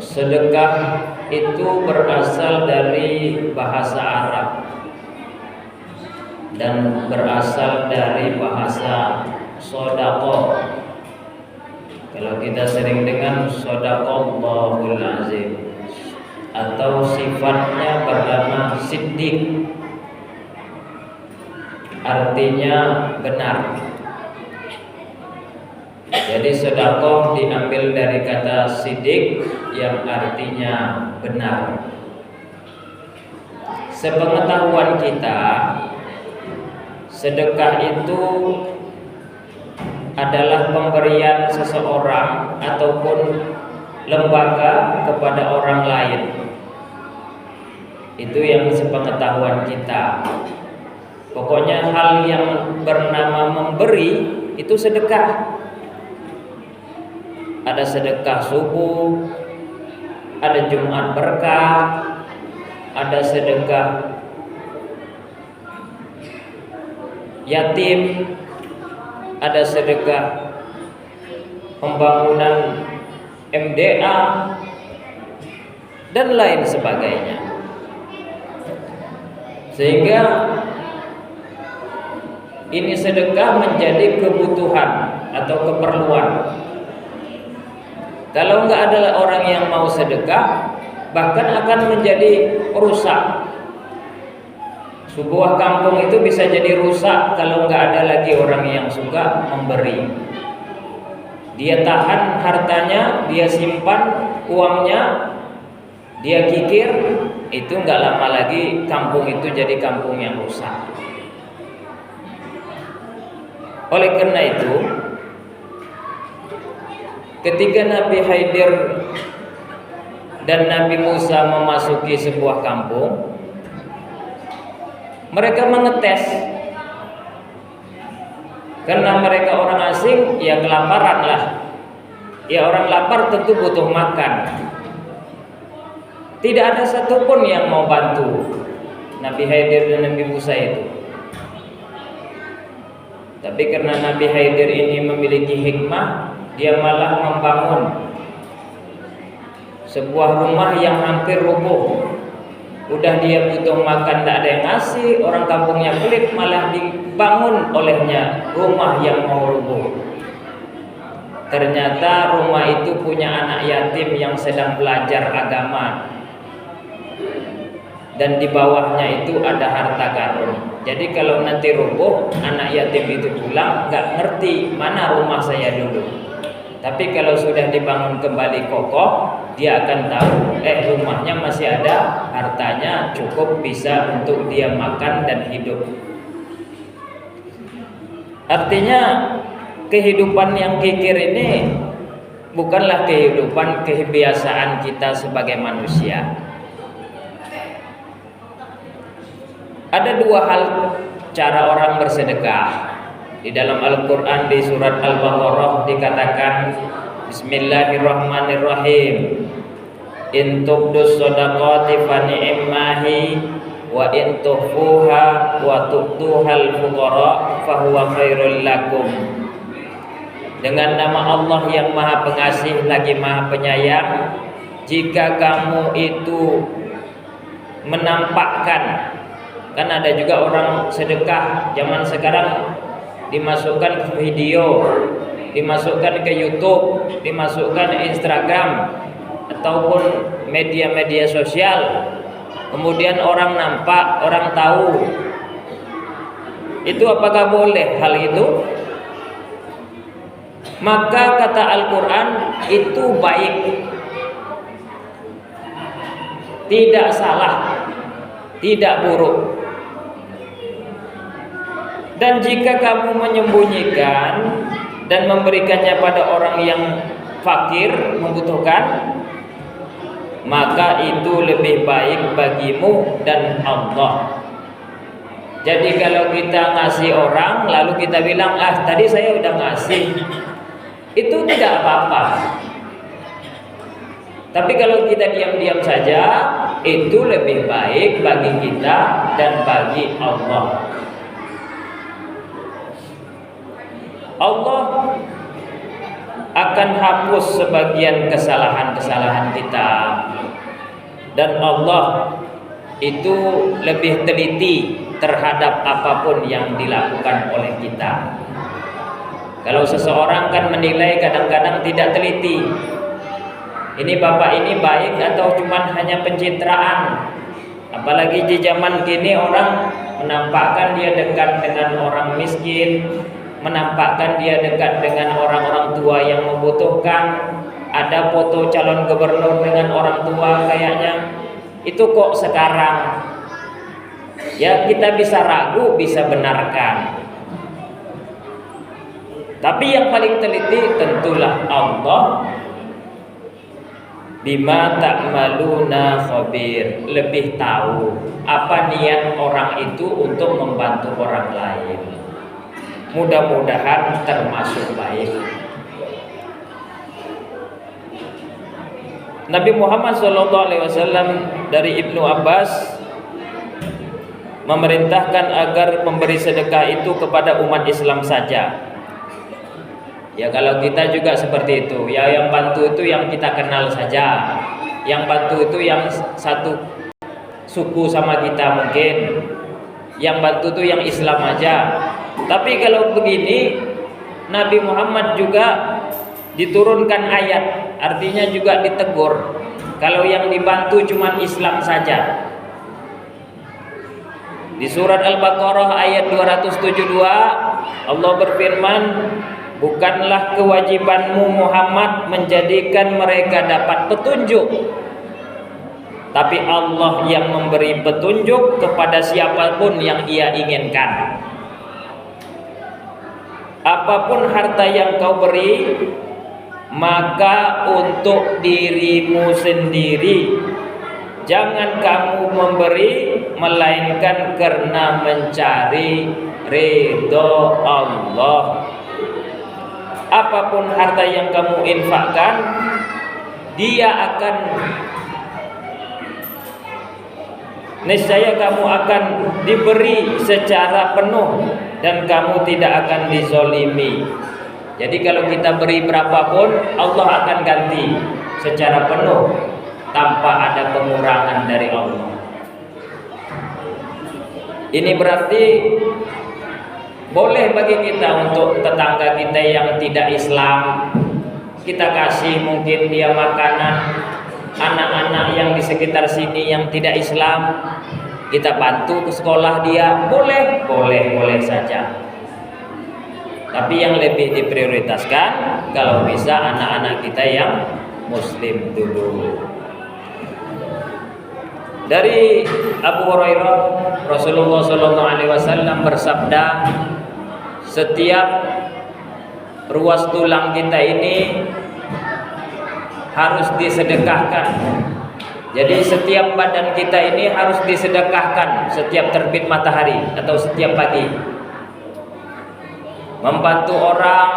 Sedekah itu berasal dari bahasa Arab dan berasal dari bahasa sodaqah. Kalau kita sering dengar sodaqallahul azim, atau sifatnya bernama siddiq, artinya benar. Jadi sedekah diambil dari kata siddiq yang artinya benar. Sepengetahuan kita, sedekah itu adalah pemberian seseorang ataupun lembaga kepada orang lain. Itu yang sepengetahuan kita. Pokoknya hal yang bernama memberi itu sedekah. Ada sedekah subuh, ada Jumat berkah, ada sedekah yatim, ada sedekah pembangunan MDA dan lain sebagainya. Sehingga ini sedekah menjadi kebutuhan atau keperluan. Kalau enggak ada orang yang mau sedekah, bahkan akan menjadi rusak. Sebuah kampung itu bisa jadi rusak kalau enggak ada lagi orang yang suka memberi. Dia tahan hartanya, dia simpan uangnya, dia kikir, itu enggak lama lagi kampung itu jadi kampung yang rusak. Oleh karena itu, ketika Nabi Khidir dan Nabi Musa memasuki sebuah kampung, mereka mengetes. Karena mereka orang asing, ya kelaparan lah. Ya orang lapar tentu butuh makan. Tidak ada satupun yang mau bantu Nabi Khidir dan Nabi Musa itu. Tapi karena Nabi Khidir ini memiliki hikmah, dia malah membangun sebuah rumah yang hampir rubuh. Udah dia butuh makan, tidak ada yang ngasih, orang kampungnya pelit, malah dibangun olehnya rumah yang mau rubuh. Ternyata rumah itu punya anak yatim yang sedang belajar agama, dan di bawahnya itu ada harta karun. Jadi kalau nanti rubuh, anak yatim itu pulang nggak ngerti mana rumah saya dulu. Tapi kalau sudah dibangun kembali kokoh, dia akan tahu, rumahnya masih ada, hartanya cukup bisa untuk dia makan dan hidup. Artinya kehidupan yang kikir ini bukanlah kehidupan kebiasaan kita sebagai manusia. Ada dua hal cara orang bersedekah. Di dalam Al-Quran di surat Al-Baqarah dikatakan, Bismillahirrahmanirrahim, in tubdus shadaqati fa ni'mahi wa in tukhfuha wa tu'tuhal fuqara fa huwa khairul lakum. Dengan nama Allah yang Maha Pengasih lagi Maha Penyayang, jika kamu itu menampakkan, kan ada juga orang sedekah zaman sekarang dimasukkan ke video, dimasukkan ke YouTube, dimasukkan ke Instagram ataupun media-media sosial. Kemudian orang nampak, orang tahu. Itu apakah boleh hal itu? Maka kata Al-Quran itu baik, tidak salah, tidak buruk. Dan jika kamu menyembunyikan dan memberikannya pada orang yang fakir, membutuhkan, maka itu lebih baik bagimu dan Allah. Jadi kalau kita ngasih orang lalu kita bilang, tadi saya udah ngasih, itu tidak apa-apa. Tapi kalau kita diam-diam saja, itu lebih baik bagi kita dan bagi Allah. Allah akan hapus sebagian kesalahan-kesalahan kita. Dan Allah itu lebih teliti terhadap apapun yang dilakukan oleh kita. Kalau seseorang kan menilai kadang-kadang tidak teliti. Ini bapak ini baik atau cuman hanya pencitraan. Apalagi di zaman kini orang menampakkan dia dekat dengan orang miskin, menampakkan dia dekat dengan orang-orang tua yang membutuhkan. Ada foto calon gubernur dengan orang tua kayaknya. Itu kok sekarang? Ya kita bisa ragu, bisa benarkan. Tapi yang paling teliti tentulah Allah. Bima ta'maluna khabir, lebih tahu apa niat orang itu untuk membantu orang lain. Mudah-mudahan termasuk baik. Nabi Muhammad SAW dari Ibnu Abbas memerintahkan agar memberi sedekah itu kepada umat Islam saja. Ya kalau kita juga seperti itu. Ya yang bantu itu yang kita kenal saja. Yang bantu itu yang satu suku sama kita mungkin. Yang bantu itu yang Islam aja. Tapi kalau begini, Nabi Muhammad juga diturunkan ayat, artinya juga ditegur. Kalau yang dibantu cuma Islam saja. Di surat Al-Baqarah ayat 272 Allah berfirman, bukanlah kewajibanmu Muhammad menjadikan mereka dapat petunjuk, tapi Allah yang memberi petunjuk kepada siapapun yang Ia inginkan. Apapun harta yang kau beri, maka untuk dirimu sendiri. Jangan kamu memberi melainkan karena mencari ridho Allah. Apapun harta yang kamu infakkan, dia akan niscaya kamu akan diberi secara penuh dan kamu tidak akan dizolimi. Jadi kalau kita beri berapapun, Allah akan ganti secara penuh tanpa ada pengurangan dari Allah. Ini berarti boleh bagi kita untuk tetangga kita yang tidak Islam, kita kasih mungkin dia makanan. Anak-anak yang di sekitar sini yang tidak Islam, kita bantu ke sekolah dia, boleh saja. Tapi yang lebih diprioritaskan kalau bisa anak-anak kita yang Muslim dulu. Dari Abu Hurairah, Rasulullah SAW bersabda, setiap ruas tulang kita ini harus disedekahkan. Jadi setiap badan kita ini harus disedekahkan setiap terbit matahari atau setiap pagi. Membantu orang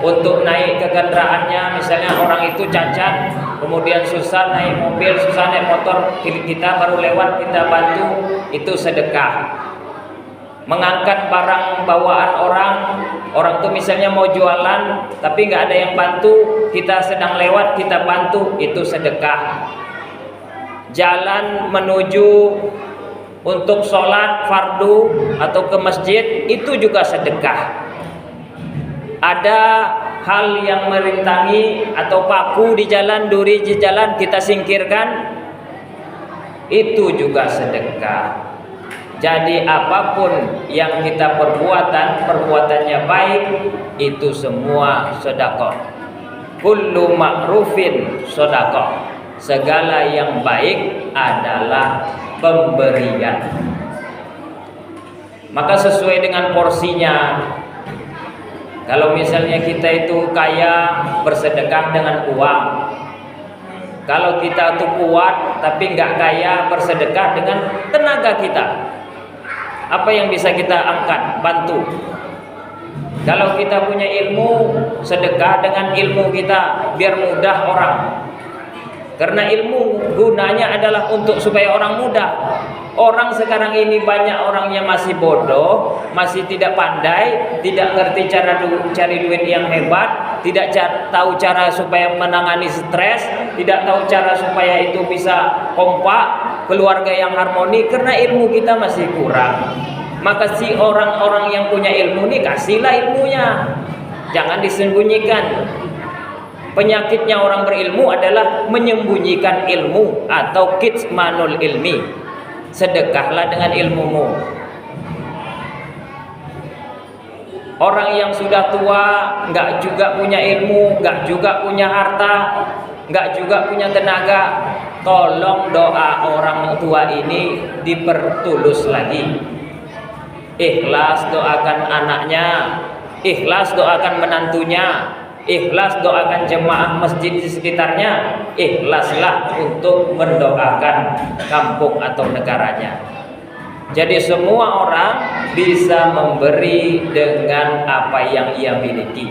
untuk naik ke kendaraannya, misalnya orang itu cacat, kemudian susah naik mobil, susah naik motor, kita baru lewat, kita bantu, itu sedekah. Mengangkat barang bawaan orang tuh misalnya mau jualan tapi nggak ada yang bantu, kita sedang lewat kita bantu, itu sedekah. Jalan menuju untuk sholat fardu atau ke masjid, itu juga sedekah. Ada hal yang merintangi atau paku di jalan, duri di jalan, kita singkirkan, itu juga sedekah. Jadi apapun yang kita perbuatannya baik, itu semua sedekah. Kullu ma'rufin sedekah. Segala yang baik adalah pemberian. Maka sesuai dengan porsinya. Kalau misalnya kita itu kaya, bersedekah dengan uang. Kalau kita itu kuat tapi nggak kaya, bersedekah dengan tenaga kita. Apa yang bisa kita angkat, bantu. Kalau kita punya ilmu, sedekah dengan ilmu kita biar mudah orang. Karena ilmu gunanya adalah untuk supaya orang mudah. Orang sekarang ini banyak orangnya masih bodoh, masih tidak pandai, tidak ngerti cara cari duit yang hebat, tidak tahu cara supaya menangani stres, tidak tahu cara supaya itu bisa kompak, keluarga yang harmoni, karena ilmu kita masih kurang. Maka si orang-orang yang punya ilmu ini kasihlah ilmunya, jangan disembunyikan. Penyakitnya orang berilmu adalah menyembunyikan ilmu atau kitmanul ilmi. Sedekahlah dengan ilmumu. Orang yang sudah tua nggak juga punya ilmu, nggak juga punya harta, nggak juga punya tenaga, tolong doa orang tua ini dipertulus lagi. Ikhlas doakan anaknya, ikhlas doakan menantunya, ikhlas doakan jemaah masjid di sekitarnya, ikhlaslah untuk mendoakan kampung atau negaranya. Jadi semua orang bisa memberi dengan apa yang ia miliki.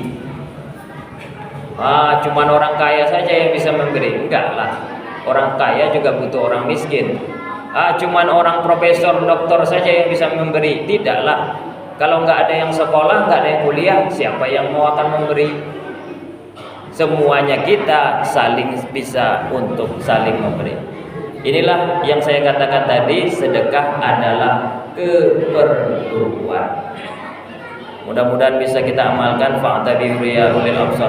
Cuman orang kaya saja yang bisa memberi? Enggak lah, orang kaya juga butuh orang miskin. Cuman orang profesor, doktor saja yang bisa memberi? Tidaklah. Kalau nggak ada yang sekolah, nggak ada yang kuliah, siapa yang mau akan memberi? Semuanya kita saling bisa untuk saling memberi. Inilah yang saya katakan tadi, sedekah adalah keperluan. Mudah-mudahan bisa kita amalkan. Fa'tabiru ya ulil absar.